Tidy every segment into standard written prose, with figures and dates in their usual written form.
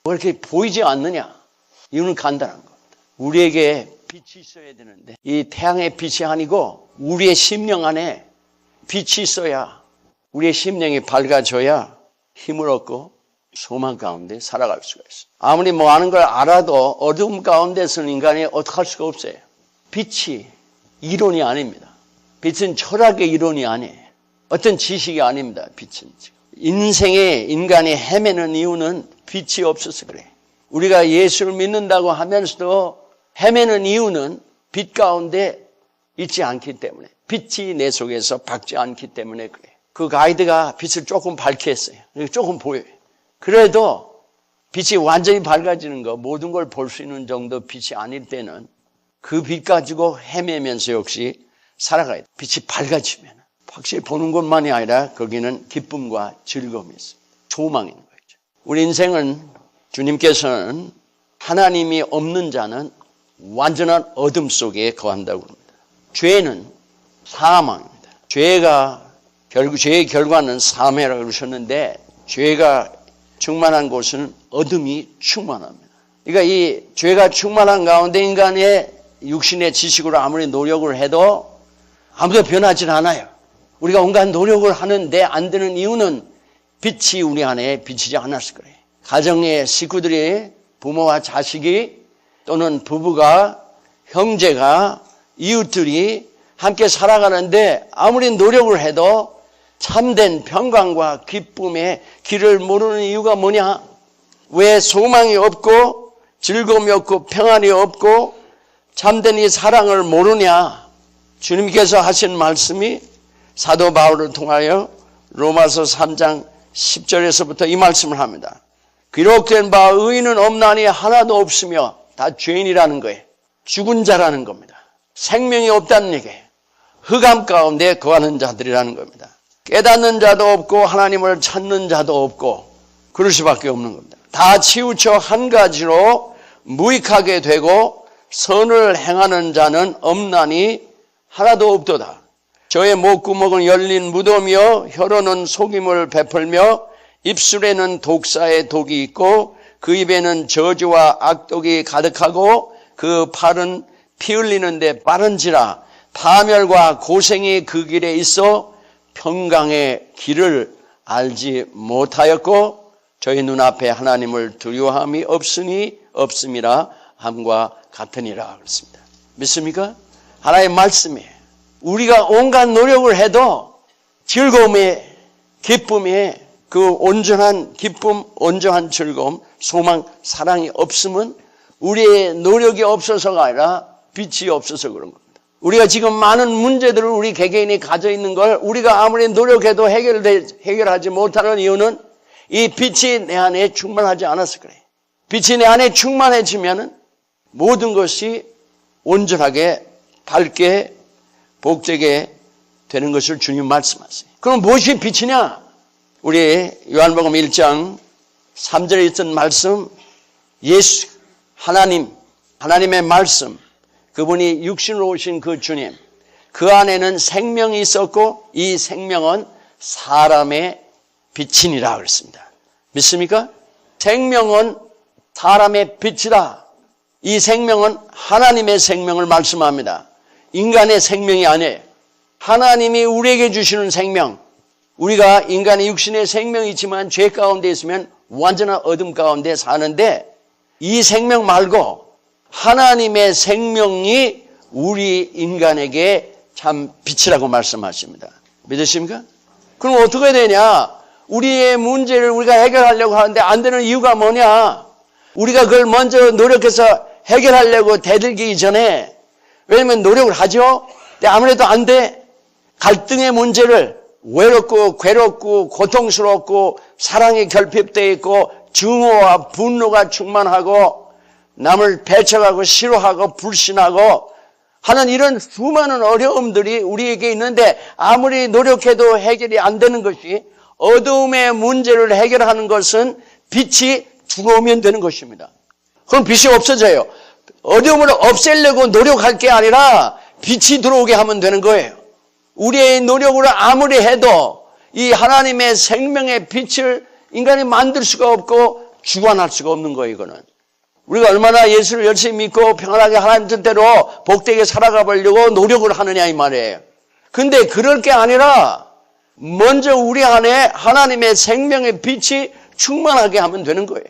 왜 이렇게 보이지 않느냐? 이유는 간단한 겁니다. 우리에게 빛이 있어야 되는데 이 태양의 빛이 아니고 우리의 심령 안에 빛이 있어야 우리의 심령이 밝아져야 힘을 얻고 소망 가운데 살아갈 수가 있어요. 아무리 뭐 아는 걸 알아도 어두움 가운데서는 인간이 어떻게 할 수가 없어요. 빛이 이론이 아닙니다. 빛은 철학의 이론이 아니에요. 어떤 지식이 아닙니다. 빛은. 인생에 인간이 헤매는 이유는 빛이 없어서 그래요. 우리가 예수를 믿는다고 하면서도 헤매는 이유는 빛 가운데 있지 않기 때문에, 빛이 내 속에서 밝지 않기 때문에 그래요. 그 가이드가 빛을 조금 밝게 했어요. 조금 보여요. 그래도 빛이 완전히 밝아지는 거, 모든 걸 볼 수 있는 정도 빛이 아닐 때는 그 빛 가지고 헤매면서 역시 살아가야 돼요. 빛이 밝아지면 확실히 보는 것만이 아니라 거기는 기쁨과 즐거움이 있어요. 소망이 있는 거죠. 우리 인생은 주님께서는 하나님이 없는 자는 완전한 어둠 속에 거한다고 합니다. 죄는 사망입니다. 죄의 결과는 사망이라고 그러셨는데 죄가 충만한 곳은 어둠이 충만합니다. 그러니까 이 죄가 충만한 가운데 인간의 육신의 지식으로 아무리 노력을 해도 아무도 변하지 않아요. 우리가 온갖 노력을 하는데 안 되는 이유는 빛이 우리 안에 비치지 않았을 거예요. 가정의 식구들이 부모와 자식이 또는 부부가 형제가 이웃들이 함께 살아가는데 아무리 노력을 해도 참된 평강과 기쁨의 길을 모르는 이유가 뭐냐? 왜 소망이 없고 즐거움이 없고 평안이 없고 참된 이 사랑을 모르냐? 주님께서 하신 말씀이 사도 바울을 통하여 로마서 3장 10절에서부터 이 말씀을 합니다. 기록된 바 의인은 없나니 하나도 없으며 다 죄인이라는 거예요. 죽은 자라는 겁니다. 생명이 없다는 얘기예요. 흑암 가운데 거하는 자들이라는 겁니다. 깨닫는 자도 없고 하나님을 찾는 자도 없고 그럴 수밖에 없는 겁니다. 다 치우쳐 한 가지로 무익하게 되고 선을 행하는 자는 없나니 하나도 없도다. 저의 목구멍은 열린 무덤이요 혀로는 속임을 베풀며 입술에는 독사의 독이 있고 그 입에는 저주와 악독이 가득하고 그 팔은 피 흘리는데 빠른지라 파멸과 고생이 그 길에 있어 평강의 길을 알지 못하였고 저희 눈앞에 하나님을 두려워함이 없으니 없음이라 함과 같으니라 그랬습니다. 믿습니까? 하나님의 말씀이에요. 우리가 온갖 노력을 해도 즐거움에 기쁨에 그 온전한 기쁨, 온전한 즐거움, 소망, 사랑이 없으면 우리의 노력이 없어서가 아니라 빛이 없어서 그런 겁니다. 우리가 지금 많은 문제들을 우리 개개인이 가져 있는 걸 우리가 아무리 노력해도 해결하지 못하는 이유는 이 빛이 내 안에 충만하지 않아서 그래요. 빛이 내 안에 충만해지면 모든 것이 온전하게 밝게 복되게 되는 것을 주님 말씀하세요. 그럼 무엇이 빛이냐? 우리 요한복음 1장 3절에 있던 말씀, 예수, 하나님의 말씀, 그분이 육신으로 오신 그 주님, 그 안에는 생명이 있었고 이 생명은 사람의 빛이니라 그랬습니다. 믿습니까? 생명은 사람의 빛이다. 이 생명은 하나님의 생명을 말씀합니다. 인간의 생명이 아니에요. 하나님이 우리에게 주시는 생명, 우리가 인간의 육신의 생명이 있지만 죄 가운데 있으면 완전한 어둠 가운데 사는데 이 생명 말고 하나님의 생명이 우리 인간에게 참 빛이라고 말씀하십니다. 믿으십니까? 그럼 어떻게 해야 되냐? 우리의 문제를 우리가 해결하려고 하는데 안 되는 이유가 뭐냐? 우리가 그걸 먼저 노력해서 해결하려고 대들기 전에, 왜냐면 노력을 하죠? 근데 아무래도 안 돼. 갈등의 문제를 외롭고 괴롭고 고통스럽고 사랑이 결핍되어 있고 증오와 분노가 충만하고 남을 배척하고 싫어하고 불신하고 하는 이런 수많은 어려움들이 우리에게 있는데 아무리 노력해도 해결이 안 되는 것이, 어두움의 문제를 해결하는 것은 빛이 들어오면 되는 것입니다. 그럼 빛이 없어져요. 어려움을 없애려고 노력할 게 아니라 빛이 들어오게 하면 되는 거예요. 우리의 노력으로 아무리 해도 이 하나님의 생명의 빛을 인간이 만들 수가 없고 주관할 수가 없는 거예요, 이거는. 우리가 얼마나 예수를 열심히 믿고 평안하게 하나님 뜻대로 복되게 살아가 보려고 노력을 하느냐 이 말이에요. 근데 그럴 게 아니라 먼저 우리 안에 하나님의 생명의 빛이 충만하게 하면 되는 거예요.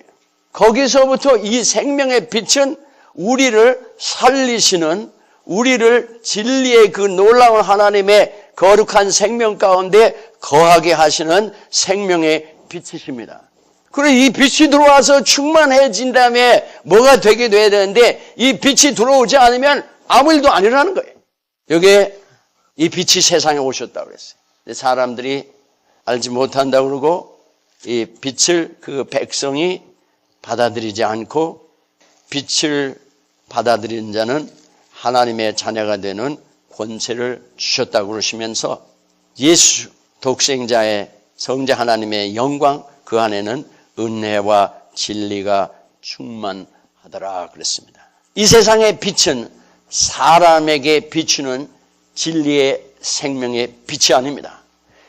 거기서부터 이 생명의 빛은 우리를 살리시는, 우리를 진리의 그 놀라운 하나님의 거룩한 생명 가운데 거하게 하시는 생명의 빛이십니다. 그리고 이 빛이 들어와서 충만해진 다음에 뭐가 되게 돼야 되는데 이 빛이 들어오지 않으면 아무 일도 안 일어나는 거예요. 여기에 이 빛이 세상에 오셨다고 그랬어요. 사람들이 알지 못한다고 그러고 이 빛을 그 백성이 받아들이지 않고 빛을 받아들이는 자는 하나님의 자녀가 되는 권세를 주셨다고 그러시면서 예수 독생자의 성자 하나님의 영광 그 안에는 은혜와 진리가 충만하더라 그랬습니다. 이 세상의 빛은 사람에게 비추는 진리의 생명의 빛이 아닙니다.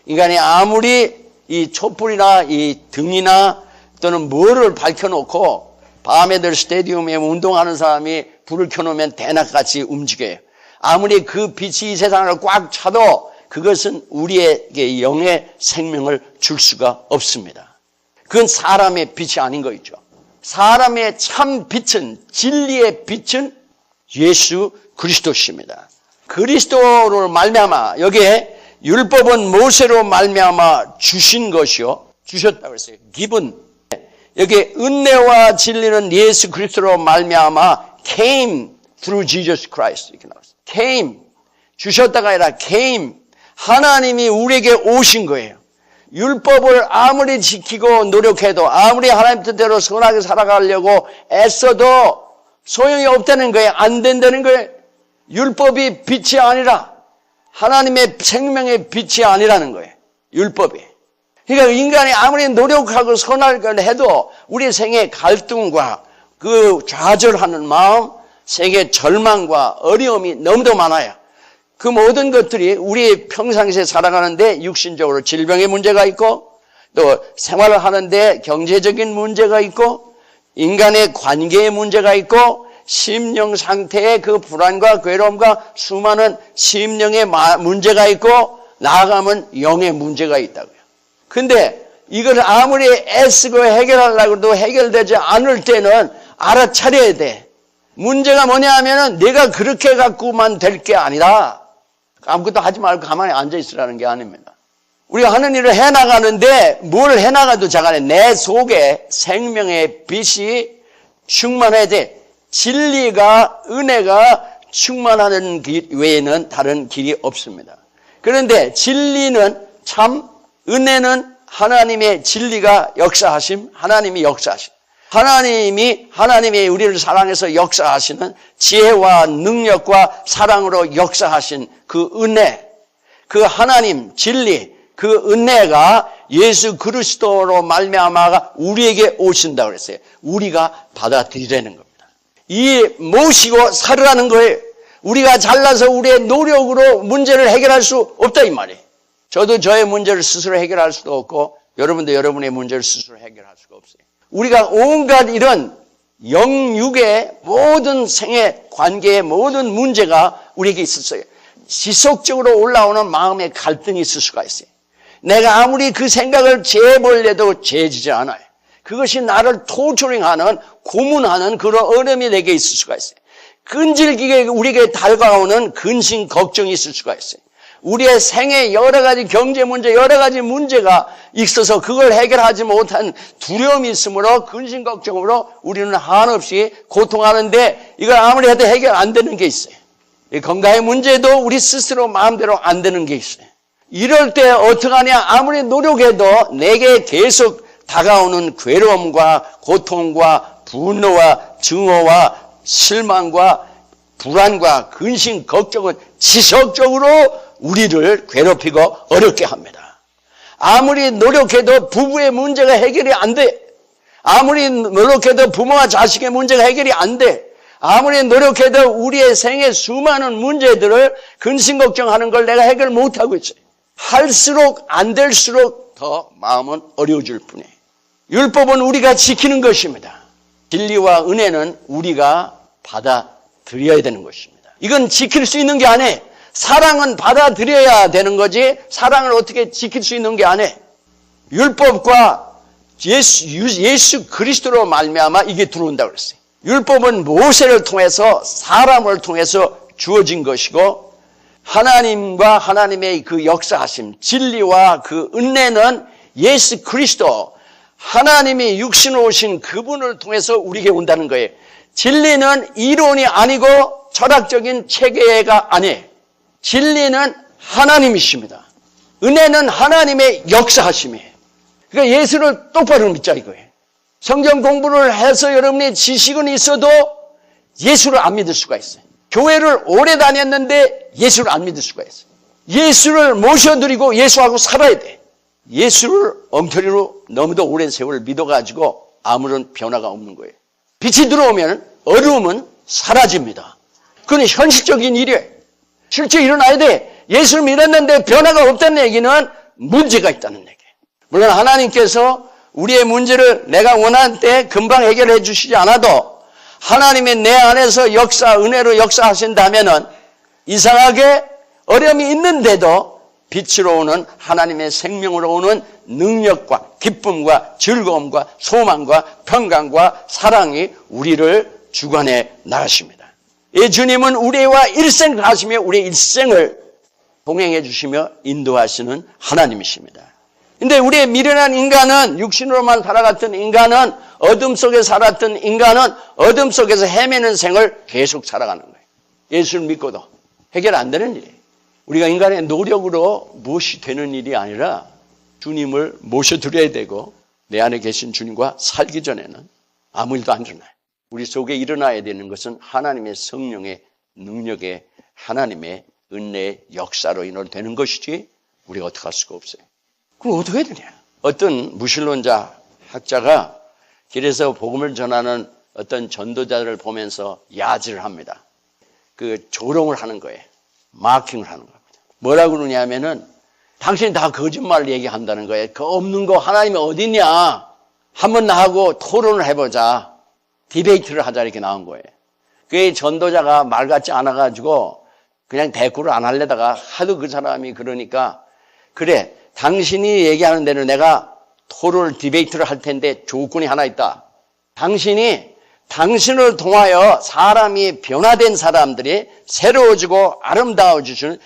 인간이 아무리 이 촛불이나 이 등이나 또는 뭐를 밝혀놓고 밤에들 스테디움에 운동하는 사람이 불을 켜놓으면 대낮같이 움직여요. 아무리 그 빛이 이 세상을 꽉 차도 그것은 우리에게 영의 생명을 줄 수가 없습니다. 그건 사람의 빛이 아닌 거 있죠. 사람의 참 빛은, 진리의 빛은 예수 그리스도십니다. 그리스도로 말미암아, 여기에 율법은 모세로 말미암아 주신 것이요, 주셨다고 했어요. given. 여기 은혜와 진리는 예수 그리스도로 말미암아 came through Jesus Christ 이렇게 나왔어요. came, 주셨다가 아니라 came, 하나님이 우리에게 오신 거예요. 율법을 아무리 지키고 노력해도 아무리 하나님 뜻대로 선하게 살아가려고 애써도 소용이 없다는 거예요. 안 된다는 거예요. 율법이 빛이 아니라 하나님의 생명의 빛이 아니라는 거예요. 율법이. 그러니까 인간이 아무리 노력하고 선하게 해도 우리 생의 갈등과 그 좌절하는 마음, 생의 절망과 어려움이 너무도 많아요. 그 모든 것들이 우리 평상시에 살아가는데 육신적으로 질병의 문제가 있고 또 생활을 하는데 경제적인 문제가 있고 인간의 관계의 문제가 있고 심령 상태의 그 불안과 괴로움과 수많은 심령의 문제가 있고 나아가면 영의 문제가 있다고요. 근데 이걸 아무리 애쓰고 해결하려고 해도 해결되지 않을 때는 알아차려야 돼. 문제가 뭐냐 하면은 내가 그렇게 갖고만 될 게 아니라 아무것도 하지 말고 가만히 앉아 있으라는 게 아닙니다. 우리가 하는 일을 해나가는데 뭘 해나가도 자간에 내 속에 생명의 빛이 충만해야 돼. 진리가, 은혜가 충만하는 길 외에는 다른 길이 없습니다. 그런데 진리는 참, 은혜는 하나님의 진리가 역사하심, 하나님이 역사하심. 하나님이 우리를 사랑해서 역사하시는 지혜와 능력과 사랑으로 역사하신 그 은혜, 그 하나님 진리, 그 은혜가 예수 그리스도로 말미암아가 우리에게 오신다고 그랬어요. 우리가 받아들이라는 겁니다. 이 모시고 살으라는 거예요. 우리가 잘나서 우리의 노력으로 문제를 해결할 수 없다 이 말이에요. 저도 저의 문제를 스스로 해결할 수도 없고 여러분도 여러분의 문제를 스스로 해결할 수가 없어요. 우리가 온갖 이런 영육의 모든 생애 관계의 모든 문제가 우리에게 있었어요. 지속적으로 올라오는 마음의 갈등이 있을 수가 있어요. 내가 아무리 그 생각을 재보려도 재지지 않아요. 그것이 나를 토처링하는, 고문하는 그런 어려움이 내게 있을 수가 있어요. 끈질기게 우리에게 다가오는 근심, 걱정이 있을 수가 있어요. 우리의 생에 여러 가지 경제 문제, 여러 가지 문제가 있어서 그걸 해결하지 못한 두려움이 있으므로 근심 걱정으로 우리는 한없이 고통하는데 이걸 아무리 해도 해결 안 되는 게 있어요. 이 건강의 문제도 우리 스스로 마음대로 안 되는 게 있어요. 이럴 때 어떡하냐? 아무리 노력해도 내게 계속 다가오는 괴로움과 고통과 분노와 증오와 실망과 불안과 근심, 걱정은 지속적으로 우리를 괴롭히고 어렵게 합니다. 아무리 노력해도 부부의 문제가 해결이 안 돼. 아무리 노력해도 부모와 자식의 문제가 해결이 안 돼. 아무리 노력해도 우리의 생애 수많은 문제들을 근심 걱정하는 걸 내가 해결 못하고 있어요. 할수록 안 될수록 더 마음은 어려워질 뿐이에요. 율법은 우리가 지키는 것입니다. 진리와 은혜는 우리가 받아들여야 되는 것입니다. 이건 지킬 수 있는 게 아니에요. 사랑은 받아들여야 되는 거지 사랑을 어떻게 지킬 수 있는 게 아니에요. 율법과 예수 그리스도로 말미암아 이게 들어온다고 그랬어요. 율법은 모세를 통해서 사람을 통해서 주어진 것이고 하나님과 하나님의 그 역사하심, 진리와 그 은혜는 예수 그리스도, 하나님이 육신으로 오신 그분을 통해서 우리에게 온다는 거예요. 진리는 이론이 아니고 철학적인 체계가 아니에요. 진리는 하나님이십니다. 은혜는 하나님의 역사하심이에요. 그러니까 예수를 똑바로 믿자 이거예요. 성경 공부를 해서 여러분의 지식은 있어도 예수를 안 믿을 수가 있어요. 교회를 오래 다녔는데 예수를 안 믿을 수가 있어요. 예수를 모셔드리고 예수하고 살아야 돼. 예수를 엉터리로 너무도 오랜 세월 믿어가지고 아무런 변화가 없는 거예요. 빛이 들어오면 어두움은 사라집니다. 그건 현실적인 일이에요. 실제 일어나야 돼. 예수를 믿었는데 변화가 없다는 얘기는 문제가 있다는 얘기예요. 물론 하나님께서 우리의 문제를 내가 원하는 때 금방 해결해 주시지 않아도 하나님의 내 안에서 은혜로 역사하신다면은 이상하게 어려움이 있는데도 빛으로 오는 하나님의 생명으로 오는 능력과 기쁨과 즐거움과 소망과 평강과 사랑이 우리를 주관해 나가십니다. 이 주님은 우리와 일생을 하시며 우리의 일생을 동행해 주시며 인도하시는 하나님이십니다. 근데 우리의 미련한 인간은 육신으로만 살아갔던 인간은 어둠 속에 살았던 인간은 어둠 속에서 헤매는 생을 계속 살아가는 거예요. 예수를 믿고도 해결 안 되는 일이에요. 우리가 인간의 노력으로 무엇이 되는 일이 아니라 주님을 모셔드려야 되고 내 안에 계신 주님과 살기 전에는 아무 일도 안 일어나요. 우리 속에 일어나야 되는 것은 하나님의 성령의 능력에 하나님의 은혜의 역사로 인하여 되는 것이지 우리가 어떻게 할 수가 없어요. 그럼 어떻게 해야 되냐? 어떤 무신론자 학자가 길에서 복음을 전하는 어떤 전도자를 보면서 야지를 합니다. 그 조롱을 하는 거예요. 마킹을 하는 겁니다. 뭐라고 그러냐면은 당신이 다 거짓말 얘기한다는 거예요. 그 없는 거 하나님이 어디 있냐? 한번 나하고 토론을 해보자. 디베이트를 하자 이렇게 나온 거예요. 그게 전도자가 말 같지 않아가지고 그냥 대꾸를 안 하려다가 하도 그 사람이 그러니까 그래 당신이 얘기하는 대로 내가 토론을 디베이트를 할 텐데 조건이 하나 있다. 당신을 통하여 사람이 변화된 사람들이 새로워지고 아름다워지는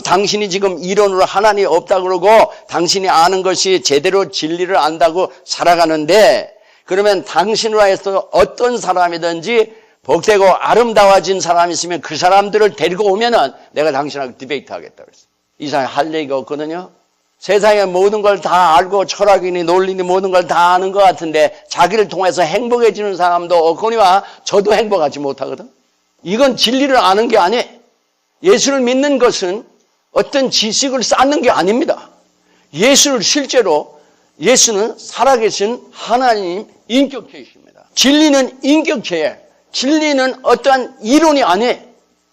당신이 지금 이론으로 하나님이 없다고 그러고 당신이 아는 것이 제대로 진리를 안다고 살아가는데 그러면 당신으로 해서 어떤 사람이든지 복되고 아름다워진 사람이 있으면 그 사람들을 데리고 오면은 내가 당신하고 디베이트 하겠다 그랬어요. 이 사람이 할 얘기가 없거든요. 세상의 모든 걸 다 알고 철학이니 논리니 모든 걸 다 아는 것 같은데 자기를 통해서 행복해지는 사람도 없거니와 저도 행복하지 못하거든. 이건 진리를 아는 게 아니에요. 예수를 믿는 것은 어떤 지식을 쌓는 게 아닙니다. 예수를 실제로 예수는 살아계신 하나님 인격체이십니다. 진리는 인격체예요. 진리는 어떠한 이론이 아니에요.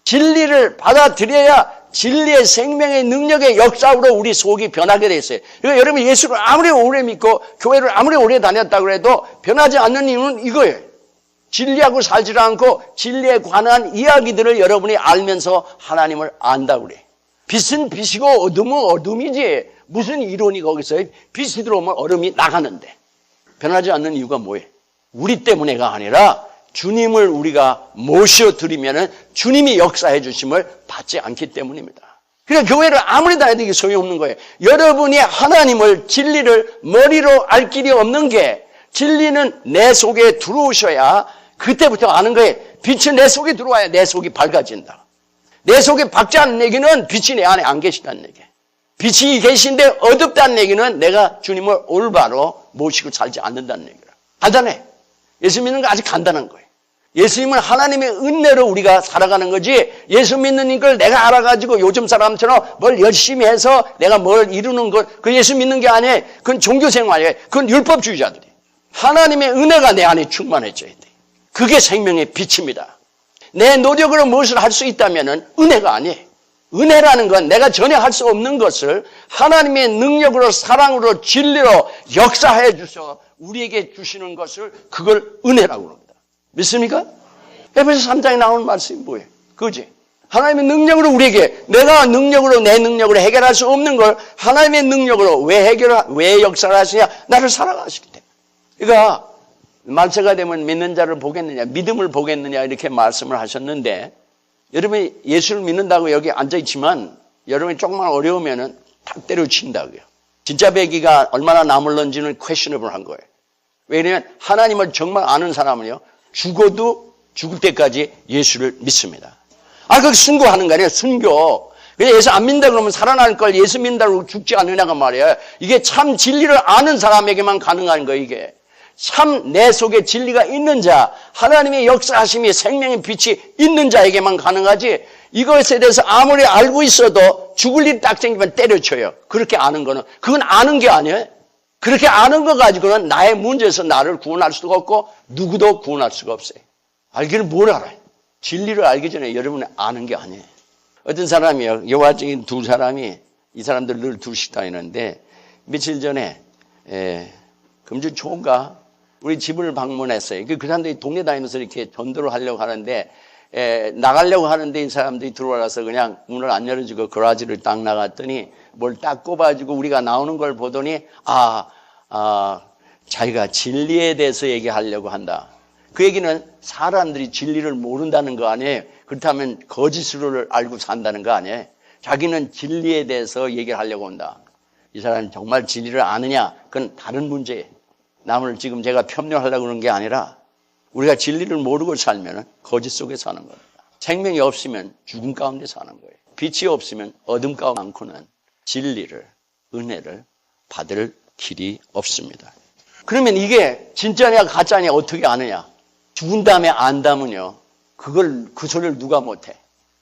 진리를 받아들여야 진리의 생명의 능력의 역사로 우리 속이 변하게 돼 있어요. 그러니까 여러분 예수를 아무리 오래 믿고 교회를 아무리 오래 다녔다고 해도 변하지 않는 이유는 이거예요. 진리하고 살지 않고 진리에 관한 이야기들을 여러분이 알면서 하나님을 안다고 그래. 빛은 빛이고 어둠은 어둠이지. 무슨 이론이 거기서 빛이 들어오면 얼음이 나가는데. 변하지 않는 이유가 뭐예요? 우리 때문에가 아니라 주님을 우리가 모셔드리면 주님이 역사해 주심을 받지 않기 때문입니다. 그러니까 교회를 아무리 다녀도 이게 소용없는 거예요. 여러분이 하나님을 진리를 머리로 알 길이 없는 게 진리는 내 속에 들어오셔야 그때부터 아는 거예요. 빛이 내 속에 들어와야 내 속이 밝아진다. 내 속에 밝지 않은 얘기는 빛이 내 안에 안 계시다는 얘기예요. 빛이 계신데 어둡다는 얘기는 내가 주님을 올바로 모시고 살지 않는다는 얘기라. 간단해. 예수 믿는 거 아주 간단한 거예요. 예수님은 하나님의 은혜로 우리가 살아가는 거지 예수 믿는 걸 내가 알아가지고 요즘 사람처럼 뭘 열심히 해서 내가 뭘 이루는 것 그 예수 믿는 게 아니에요. 그건 종교생활이에요. 그건 율법주의자들이. 하나님의 은혜가 내 안에 충만해져야 돼. 그게 생명의 빛입니다. 내 노력으로 무엇을 할 수 있다면 은혜가 아니에요. 은혜라는 건 내가 전혀 할 수 없는 것을 하나님의 능력으로 사랑으로 진리로 역사해 주셔 우리에게 주시는 것을 그걸 은혜라고 합니다. 믿습니까? 에베소 3장에 나오는 말씀이 뭐예요? 그지? 하나님의 능력으로 우리에게 내가 능력으로 내 능력으로 해결할 수 없는 걸 하나님의 능력으로 왜 역사를 하시냐? 나를 사랑하시기 때문에. 그러니까 말세가 되면 믿는 자를 보겠느냐, 믿음을 보겠느냐 이렇게 말씀을 하셨는데 여러분이 예수를 믿는다고 여기 앉아있지만 여러분이 조금만 어려우면은 탁 때려친다고요. 진짜 배기가 얼마나 남을런지는 questionable한 거예요. 왜냐하면 하나님을 정말 아는 사람은요 죽어도 죽을 때까지 예수를 믿습니다. 그게 순교하는 거 아니에요. 순교. 그냥 예수 안 믿는다 그러면 살아날 걸 예수 믿는다고 죽지 않느냐가 말이에요. 이게 참 진리를 아는 사람에게만 가능한 거예요. 이게 참 내 속에 진리가 있는 자, 하나님의 역사하심이 생명의 빛이 있는 자에게만 가능하지, 이것에 대해서 아무리 알고 있어도 죽을 일 딱 생기면 때려쳐요. 그렇게 아는 거는 그건 아는 게 아니에요. 그렇게 아는 거 가지고는 나의 문제에서 나를 구원할 수가 없고 누구도 구원할 수가 없어요. 알기는 뭘 알아요? 진리를 알기 전에 여러분은 아는 게 아니에요. 어떤 사람이요, 여호와적인 두 사람이, 이 사람들 늘 둘씩 다니는데 며칠 전에 금주 초인가 우리 집을 방문했어요. 그 사람들이 동네 다니면서 이렇게 전도를 하려고 하는데 나가려고 하는데 이 사람들이 들어와서 그냥 문을 안 열어주고 거라지를 딱 나갔더니 뭘 딱 꼽아주고 우리가 나오는 걸 보더니 자기가 진리에 대해서 얘기하려고 한다. 그 얘기는 사람들이 진리를 모른다는 거 아니에요. 그렇다면 거짓으로 알고 산다는 거 아니에요. 자기는 진리에 대해서 얘기를 하려고 한다. 이 사람은 정말 진리를 아느냐? 그건 다른 문제예요. 남을 지금 제가 편명하려고 그러는 게 아니라 우리가 진리를 모르고 살면 거짓 속에 사는 겁니다. 생명이 없으면 죽음 가운데 사는 거예요. 빛이 없으면 어둠 가운데 않고는 진리를, 은혜를 받을 길이 없습니다. 그러면 이게 진짜냐 가짜냐 어떻게 아느냐? 죽은 다음에 안다면요, 그 소리를 누가 못해?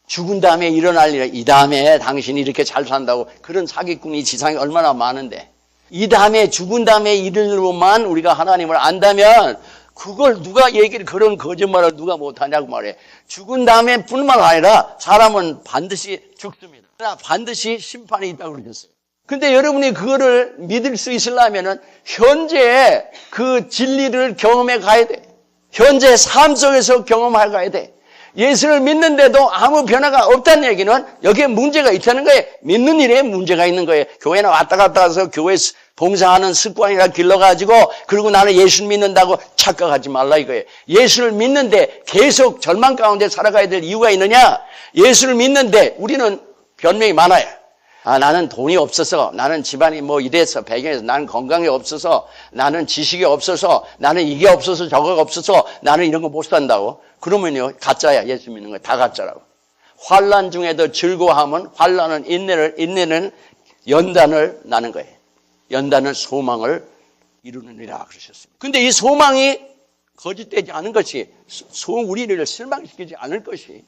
죽은 다음에 일어날 일, 이 다음에 당신이 이렇게 잘 산다고, 그런 사기꾼이 지상에 얼마나 많은데, 이 다음에 죽은 다음에 일로만 우리가 하나님을 안다면 그걸 누가 그런 거짓말을 누가 못하냐고 말해. 죽은 다음에 뿐만 아니라 사람은 반드시 죽습니다. 그러나 반드시 심판이 있다고 그러셨어요. 근데 여러분이 그거를 믿을 수 있으려면은 현재 그 진리를 경험해 가야 돼. 현재 삶 속에서 경험해 가야 돼. 예수를 믿는데도 아무 변화가 없다는 얘기는 여기에 문제가 있다는 거예요. 믿는 일에 문제가 있는 거예요. 교회는 왔다 갔다 해서 교회 봉사하는 습관이라 길러가지고 그리고 나는 예수 믿는다고 착각하지 말라 이거예요. 예수를 믿는데 계속 절망 가운데 살아가야 될 이유가 있느냐? 예수를 믿는데 우리는 변명이 많아요. 나는 돈이 없어서, 나는 집안이 이래서, 배경에서, 나는 건강이 없어서, 나는 지식이 없어서, 나는 이게 없어서 저거가 없어서 나는 이런 거 못 산다고. 그러면요, 가짜야. 예수 믿는 거 다 가짜라고. 환난 중에도 즐거워하면 환난은 인내는 연단을 나는 거예요. 연단은 소망을 이루느니라 그러셨습니다. 근데 이 소망이 거짓되지 않은 것이, 우리를 실망시키지 않을 것이,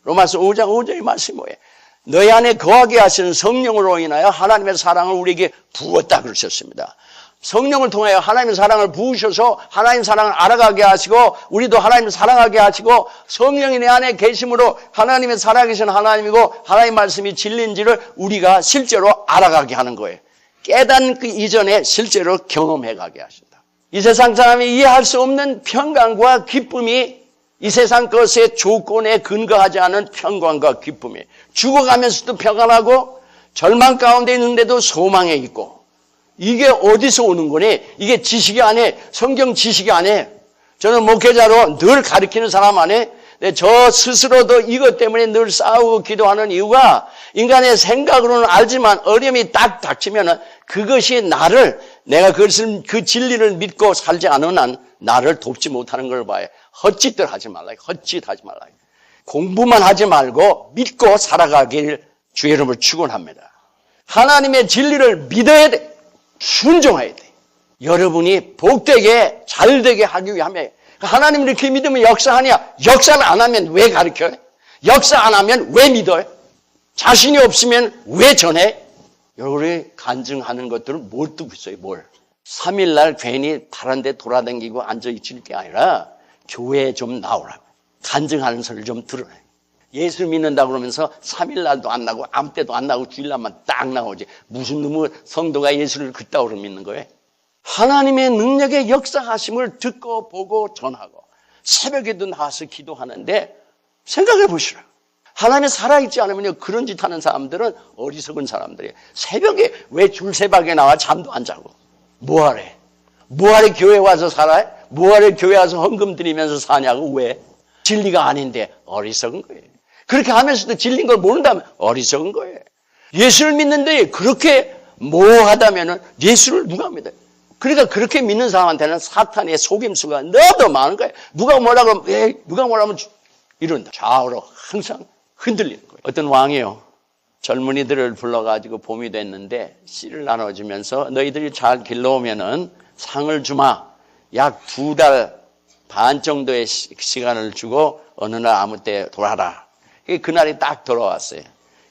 로마서 5장 5절의 말씀이 뭐예요? 너희 안에 거하게 하시는 성령으로 인하여 하나님의 사랑을 우리에게 부었다 그러셨습니다. 성령을 통하여 하나님의 사랑을 부으셔서 하나님 사랑을 알아가게 하시고 우리도 하나님을 사랑하게 하시고 성령이 내 안에 계심으로 하나님의 살아계신 하나님이고 하나님 말씀이 진리인지를 우리가 실제로 알아가게 하는 거예요. 깨닫기 이전에 실제로 경험해 가게 하신다. 이 세상 사람이 이해할 수 없는 평강과 기쁨이 이 세상 것의 조건에 근거하지 않은 평강과 기쁨이, 죽어가면서도 평안하고 절망 가운데 있는데도 소망에 있고, 이게 어디서 오는 거니? 이게 지식이 아니에요. 성경 지식이 아니에요. 저는 목회자로 늘 가르치는 사람 아니에요. 저 스스로도 이것 때문에 늘 싸우고 기도하는 이유가 인간의 생각으로는 알지만 어려움이 딱 닥치면 그것이 내가 그 진리를 믿고 살지 않은 한 나를 돕지 못하는 걸 봐요. 헛짓들 하지 말라. 헛짓하지 말라. 공부만 하지 말고 믿고 살아가길 주의 이름으로 축원합니다. 하나님의 진리를 믿어야 돼. 순종해야 돼. 여러분이 복되게 잘되게 하기 위함에 하나님을 이렇게 믿으면 역사하냐? 역사를 안 하면 왜 가르쳐요? 역사 안 하면 왜 믿어요? 자신이 없으면 왜 전해? 여러분이 간증하는 것들은 뭘 듣고 있어요? 뭘? 3일날 괜히 다른 데 돌아다니고 앉아있을 게 아니라 교회에 좀 나오라고. 간증하는 소리를 좀 들어요. 예수 믿는다고 그러면서 3일날도 안 나고 아무 때도 안 나고 주일날만 딱 나오지. 무슨 놈의 성도가 예수를 그따위로 믿는 거예요? 하나님의 능력의 역사하심을 듣고 보고 전하고 새벽에도 나와서 기도하는데 생각해 보시라. 하나님이 살아있지 않으면 그런 짓 하는 사람들은 어리석은 사람들이에요. 새벽에 왜 줄새벽에 나와 잠도 안 자고 뭐하래? 뭐하래 교회 와서 살아요? 뭐하래 교회 와서 헌금 드리면서 사냐고. 왜? 진리가 아닌데 어리석은 거예요. 그렇게 하면서도 진리인 걸 모른다면 어리석은 거예요. 예수를 믿는데 그렇게 모호하다면 예수를 누가 믿어요? 그러니까 그렇게 믿는 사람한테는 사탄의 속임수가 너무 많은 거예요. 누가 뭐라 그러면 누가 뭐라 하면 이런다. 좌우로 항상 흔들리는 거예요. 어떤 왕이요, 젊은이들을 불러가지고 봄이 됐는데 씨를 나눠주면서 너희들이 잘 길러오면은 상을 주마. 약 2달 반 정도의 시간을 주고 어느 날 아무 때 돌아라. 그날이 딱 돌아왔어요.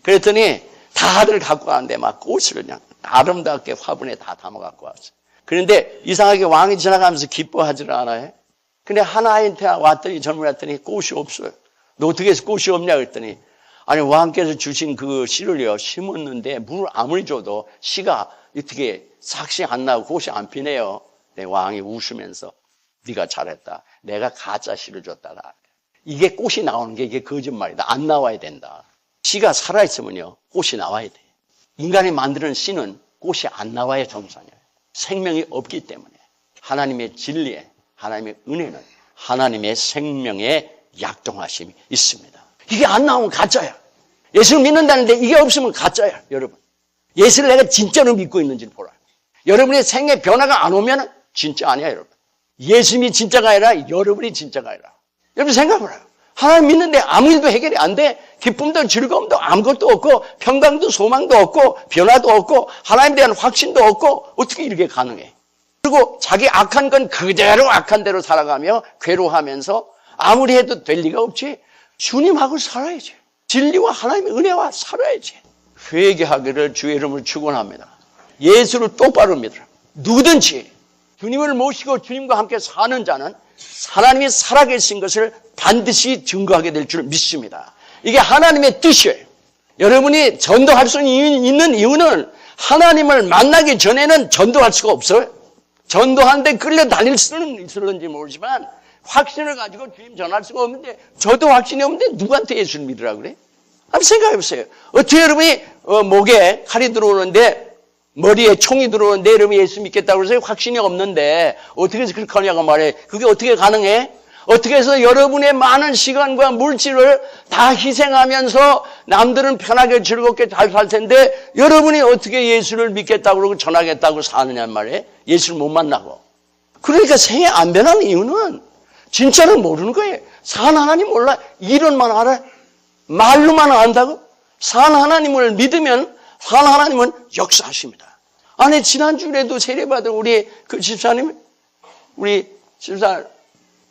그랬더니 다들 갖고 왔는데 막 꽃을 그냥 아름답게 화분에 다 담아 갖고 왔어요. 그런데 이상하게 왕이 지나가면서 기뻐하지를 않아요. 근데 하나한테 왔더니 젊은이 왔더니 꽃이 없어요. 너 어떻게 해서 꽃이 없냐 그랬더니 아니 왕께서 주신 그 씨를요 심었는데 물을 아무리 줘도 씨가 어떻게 삭시 안 나고 꽃이 안 피네요. 내 왕이 웃으면서 네가 잘했다. 내가 가짜 씨를 줬다라. 이게 꽃이 나오는 게 이게 거짓말이다. 안 나와야 된다. 씨가 살아있으면요 꽃이 나와야 돼. 인간이 만드는 씨는 꽃이 안 나와야 정상이에요. 생명이 없기 때문에 하나님의 진리에 하나님의 은혜는 하나님의 생명의 약동하심이 있습니다. 이게 안 나오면 가짜야. 예수를 믿는다는데 이게 없으면 가짜야. 여러분, 예수를 내가 진짜로 믿고 있는지를 보라. 여러분의 생애 변화가 안 오면 진짜 아니야. 여러분, 예수님이 진짜가 아니라 여러분이 진짜가 아니라. 여러분 생각해봐요. 하나님 믿는데 아무 일도 해결이 안 돼. 기쁨도 즐거움도 아무것도 없고 평강도 소망도 없고 변화도 없고 하나님에 대한 확신도 없고 어떻게 이렇게 가능해? 그리고 자기 악한 건 그대로 악한 대로 살아가며 괴로워하면서 아무리 해도 될 리가 없지. 주님하고 살아야지. 진리와 하나님의 은혜와 살아야지. 회개하기를 주의 이름을 축원합니다. 예수를 똑바로 믿으라. 누구든지 주님을 모시고 주님과 함께 사는 자는 하나님이 살아계신 것을 반드시 증거하게 될 줄 믿습니다. 이게 하나님의 뜻이에요. 여러분이 전도할 수 있는 이유는 하나님을 만나기 전에는 전도할 수가 없어요. 전도하는데 끌려다닐 수는 있을런지 모르지만 확신을 가지고 주님 전할 수가 없는데 저도 확신이 없는데 누구한테 예수를 믿으라 그래? 한번 생각해 보세요. 어떻게 여러분이 목에 칼이 들어오는데 머리에 총이 들어오는데 여러분이 예수 믿겠다고 해서 확신이 없는데 어떻게 해서 그렇게 하냐고 말해. 그게 어떻게 가능해? 어떻게 해서 여러분의 많은 시간과 물질을 다 희생하면서 남들은 편하게 즐겁게 잘 살 텐데 여러분이 어떻게 예수를 믿겠다고 그러고 전하겠다고 사느냐 말이에요. 예수를 못 만나고. 그러니까 생애 안 변하는 이유는 진짜를 모르는 거예요. 산 하나님 몰라. 이론만 알아. 말로만 안다고. 산 하나님을 믿으면 산 하나님은 역사하십니다. 아니 지난주에도 세례받은 우리 그 집사님, 우리 집사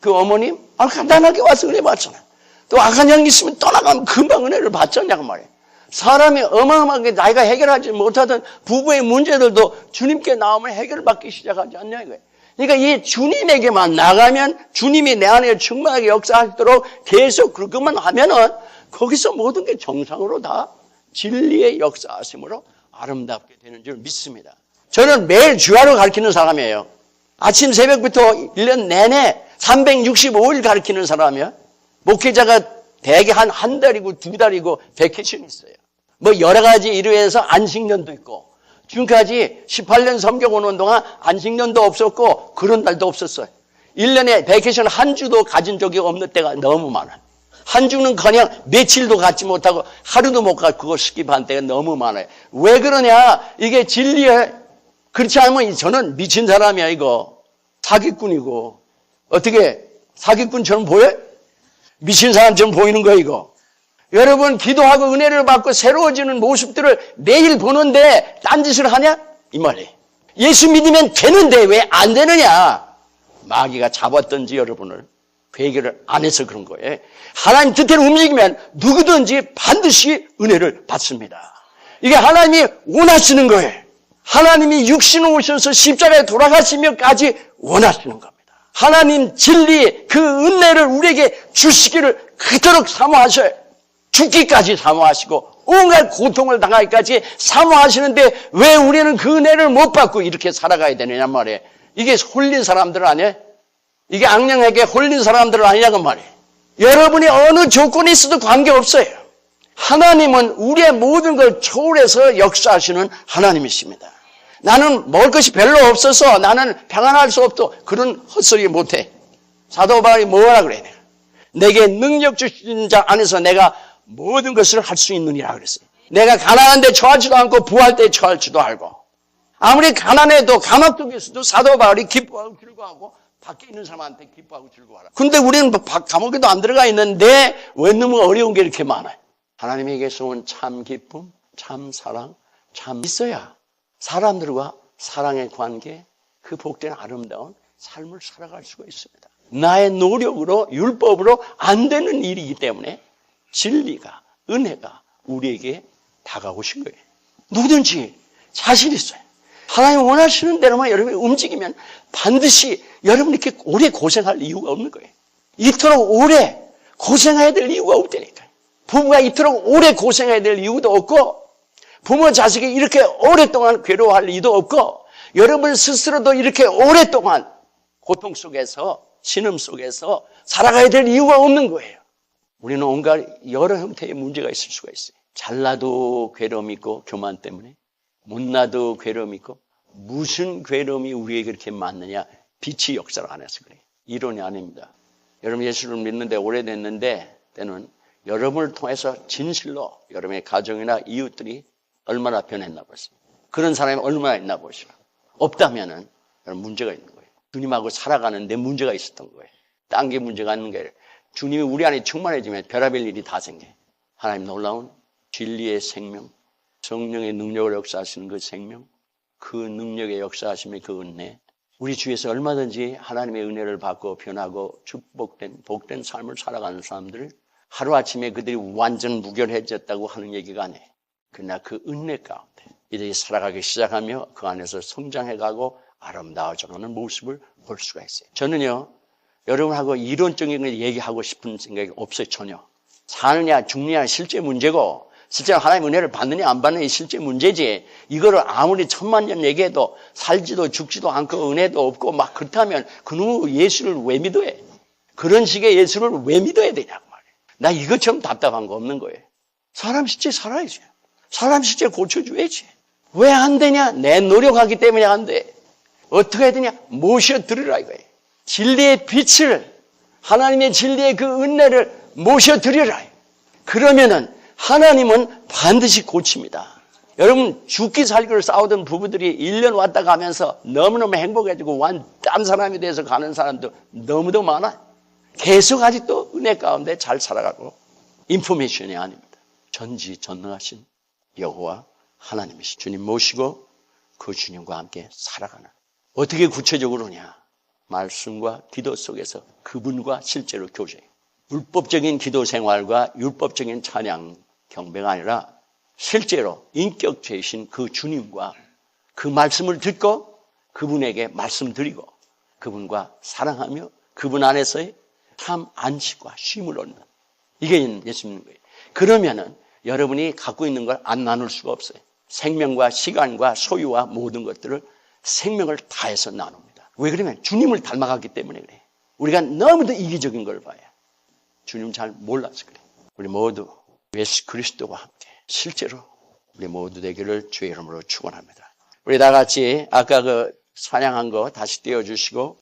그 어머님 간단하게 와서 은혜 받잖아요. 또 악한 영이 있으면 떠나가면 금방 은혜를 받잖냐고 말이에요. 사람이 어마어마하게 나이가 해결하지 못하던 부부의 문제들도 주님께 나오면 해결받기 시작하지 않냐 이거예요. 그러니까 이 주님에게만 나가면 주님이 내 안에 충만하게 역사하도록 계속 그것만 하면은 거기서 모든 게 정상으로 다 진리의 역사하심으로 아름답게 되는 줄 믿습니다. 저는 매일 주야로 가르치는 사람이에요. 아침 새벽부터 1년 내내 365일 가르치는 사람이에요. 목회자가 대개 한 달이고 2달이고 베케이션이 있어요. 뭐 여러 가지 일을 해서 안식년도 있고 지금까지 18년 섬경 오는 동안 안식년도 없었고 그런 날도 없었어요. 1년에 베케이션 한 주도 가진 적이 없는 때가 너무 많아요. 한 주는 그냥 며칠도 갖지 못하고 하루도 못 가고 그거 스킵한 때가 너무 많아요. 왜 그러냐? 이게 진리에 그렇지 않으면 저는 미친 사람이야 이거. 사기꾼이고. 어떻게 사기꾼처럼 보여? 미친 사람처럼 보이는 거야 이거. 여러분 기도하고 은혜를 받고 새로워지는 모습들을 매일 보는데 딴짓을 하냐? 이 말이에요. 예수 믿으면 되는데 왜 안 되느냐? 마귀가 잡았던지 여러분을 회개를 안 해서 그런 거예요. 하나님 뜻대로 움직이면 누구든지 반드시 은혜를 받습니다. 이게 하나님이 원하시는 거예요. 하나님이 육신으로 오셔서 십자가에 돌아가시며까지 원하시는 겁니다. 하나님 진리 그 은혜를 우리에게 주시기를 그토록 사모하셔요. 죽기까지 사모하시고 온갖 고통을 당하기까지 사모하시는데 왜 우리는 그 은혜를 못 받고 이렇게 살아가야 되느냐 말이에요. 이게 홀린 사람들 아니에요? 이게 악령에게 홀린 사람들 아니냐고 말이에요. 여러분이 어느 조건이 있어도 관계없어요. 하나님은 우리의 모든 걸 초월해서 역사하시는 하나님이십니다. 나는 먹을 것이 별로 없어서 나는 평안할 수 없도 그런 헛소리 못해. 사도 바울이 뭐라 그래야 돼? 내게 능력 주신 자 안에서 내가 모든 것을 할 수 있느니라 그랬어요. 내가 가난한데 처하지도 않고 부할 때 처할지도 알고 아무리 가난해도 감옥 속에서도 사도 바울이 기뻐하고 즐거워하고 밖에 있는 사람한테 기뻐하고 즐거워하라. 근데 우리는 감옥에도 안 들어가 있는데 왜 너무 어려운 게 이렇게 많아요? 하나님에게서 온 참 기쁨, 참 사랑, 참 있어야 사람들과 사랑의 관계, 그 복된 아름다운 삶을 살아갈 수가 있습니다. 나의 노력으로 율법으로 안 되는 일이기 때문에 진리가, 은혜가 우리에게 다가오신 거예요. 누구든지 자신 있어요. 하나님 원하시는 대로만 여러분이 움직이면 반드시 여러분이 이렇게 오래 고생할 이유가 없는 거예요. 이토록 오래 고생해야 될 이유가 없다니까요. 부부가 이토록 오래 고생해야 될 이유도 없고 부모 자식이 이렇게 오랫동안 괴로워할 이유도 없고 여러분 스스로도 이렇게 오랫동안 고통 속에서 신음 속에서 살아가야 될 이유가 없는 거예요. 우리는 온갖 여러 형태의 문제가 있을 수가 있어요. 잘나도 괴로움이 있고 교만 때문에 못나도 괴로움이 있고 무슨 괴로움이 우리에게 그렇게 많느냐. 빛이 역사를 안 해서 그래요. 이론이 아닙니다. 여러분 예수를 믿는데 오래됐는데 때는 여러분을 통해서 진실로 여러분의 가정이나 이웃들이 얼마나 변했나 보세요. 그런 사람이 얼마나 있나 보시라. 없다면은 문제가 있는 거예요. 주님하고 살아가는데 문제가 있었던 거예요. 딴 게 문제가 있는 게 아니라 주님이 우리 안에 충만해지면 별의별 일이 다 생겨요. 하나님 놀라운 진리의 생명, 성령의 능력을 역사하시는 그 생명, 그 능력의 역사하심의 그 은혜, 우리 주위에서 얼마든지 하나님의 은혜를 받고 변하고 축복된 복된 삶을 살아가는 사람들 하루아침에 그들이 완전 무결해졌다고 하는 얘기가 아니에요. 그러나 그 은혜 가운데 이들이 살아가기 시작하며 그 안에서 성장해가고 아름다워져가는 모습을 볼 수가 있어요. 저는요 여러분하고 이론적인 걸 얘기하고 싶은 생각이 없어요. 전혀. 사느냐 죽느냐 실제 문제고 실제로 하나님의 은혜를 받느냐 안 받느냐 실제 문제지 이거를 아무리 천만 년 얘기해도 살지도 죽지도 않고 은혜도 없고 막 그렇다면 그놈의 예수를 왜 믿어야 해? 그런 식의 예수를 왜 믿어야 되냐고 말이에요. 나 이것처럼 답답한 거 없는 거예요. 사람 실제 살아야지. 사람 실제 고쳐줘야지. 왜 안 되냐? 내 노력하기 때문에 안 돼. 어떻게 해야 되냐? 모셔 드리라 이거예요. 진리의 빛을 하나님의 진리의 그 은혜를 모셔 드리라. 그러면은 하나님은 반드시 고칩니다. 여러분 죽기 살기를 싸우던 부부들이 1년 왔다 가면서 너무너무 행복해지고 딴 사람이 돼서 가는 사람도 너무도 많아요. 계속 아직도 은혜 가운데 잘 살아가고 인포메이션이 아닙니다. 전지전능하신 여호와 하나님이시 주님 모시고 그 주님과 함께 살아가는 어떻게 구체적으로냐 말씀과 기도 속에서 그분과 실제로 교제해요. 율법적인 기도 생활과 율법적인 찬양 경배가 아니라 실제로 인격체이신 그 주님과 그 말씀을 듣고 그분에게 말씀드리고 그분과 사랑하며 그분 안에서의 참 안식과 쉼을 얻는 이게 예수 믿는 거예요. 그러면은 여러분이 갖고 있는 걸 안 나눌 수가 없어요. 생명과 시간과 소유와 모든 것들을 생명을 다해서 나눕니다. 왜 그러면 주님을 닮아갔기 때문에 그래요. 우리가 너무도 이기적인 걸 봐요. 주님 잘 몰라서 그래요. 우리 모두 예수 그리스도와 함께 실제로 우리 모두 되기를 주의 이름으로 축원합니다. 우리 다 같이 아까 그 찬양한 거 다시 띄워주시고